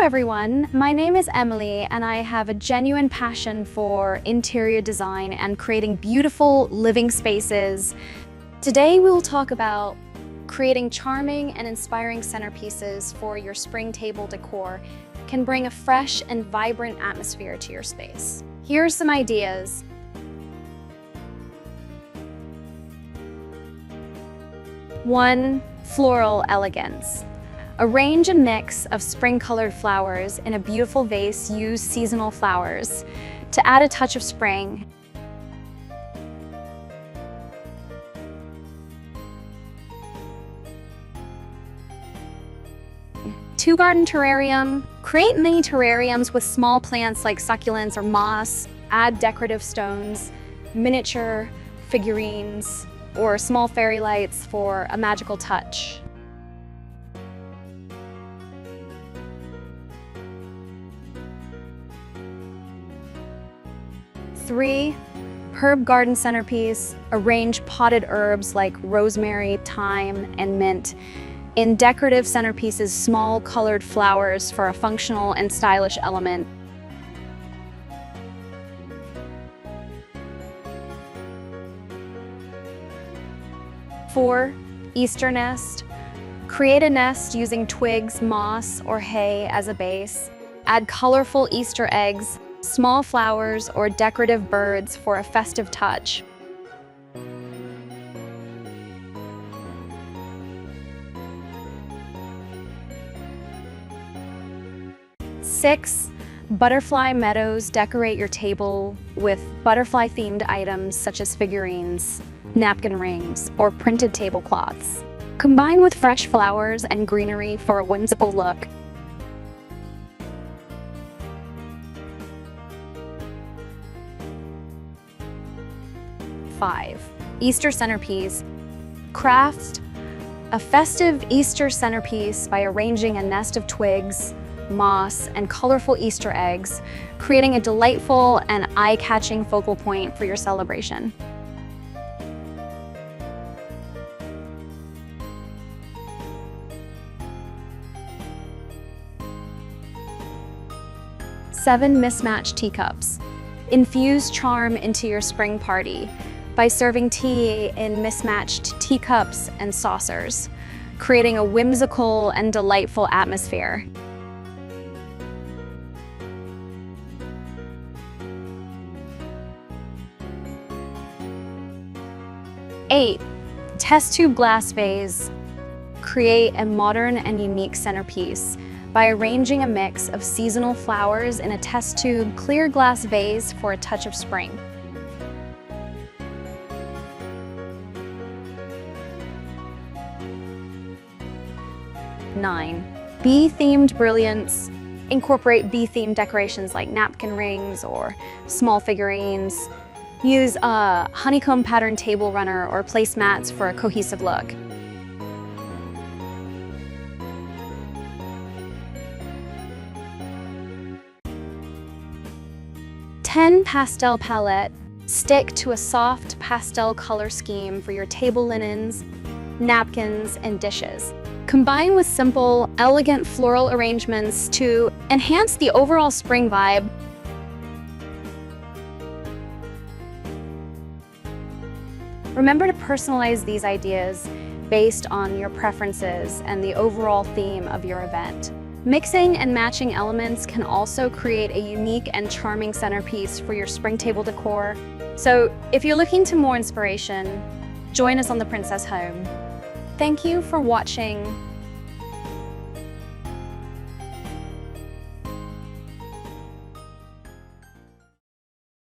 everyone, my name is Emily and I have a genuine passion for interior design and creating beautiful living spaces. Today we will talk about creating charming and inspiring centerpieces for your spring table decor can bring a fresh and vibrant atmosphere to your space. Here are some ideas. One, floral elegance. Arrange a mix of spring-colored flowers in a beautiful vase. Use seasonal flowers to add a touch of spring. Two, garden terrarium. Create mini terrariums with small plants like succulents or moss. Add decorative stones, miniature figurines, or small fairy lights for a magical touch. Three, herb garden centerpiece. Arrange potted herbs like rosemary, thyme, and mint in decorative centerpieces, small colored flowers for a functional and stylish element. Four, Easter nest. Create a nest using twigs, moss, or hay as a base. Add colorful Easter eggs, small flowers, or decorative birds for a festive touch. Six, butterfly meadows. Decorate your table with butterfly-themed items such as figurines, napkin rings, or printed tablecloths. Combine with fresh flowers and greenery for a whimsical look. Five, Easter centerpiece. Craft a festive Easter centerpiece by arranging a nest of twigs, moss, and colorful Easter eggs, creating a delightful and eye-catching focal point for your celebration. Seven, mismatched teacups. Infuse charm into your spring party by serving tea in mismatched teacups and saucers, creating a whimsical and delightful atmosphere. Eight, test tube glass vase. Create a modern and unique centerpiece by arranging a mix of seasonal flowers in a test tube clear glass vase for a touch of spring. Nine, bee-themed brilliance. Incorporate bee-themed decorations like napkin rings or small figurines. Use a honeycomb pattern table runner or placemats for a cohesive look. 10, pastel palette. Stick to a soft pastel color scheme for your table linens, napkins, and dishes. Combine with simple, elegant floral arrangements to enhance the overall spring vibe. Remember to personalize these ideas based on your preferences and the overall theme of your event. Mixing and matching elements can also create a unique and charming centerpiece for your spring table decor. So if you're looking to more inspiration, join us on the Princess Home. Thank you for watching.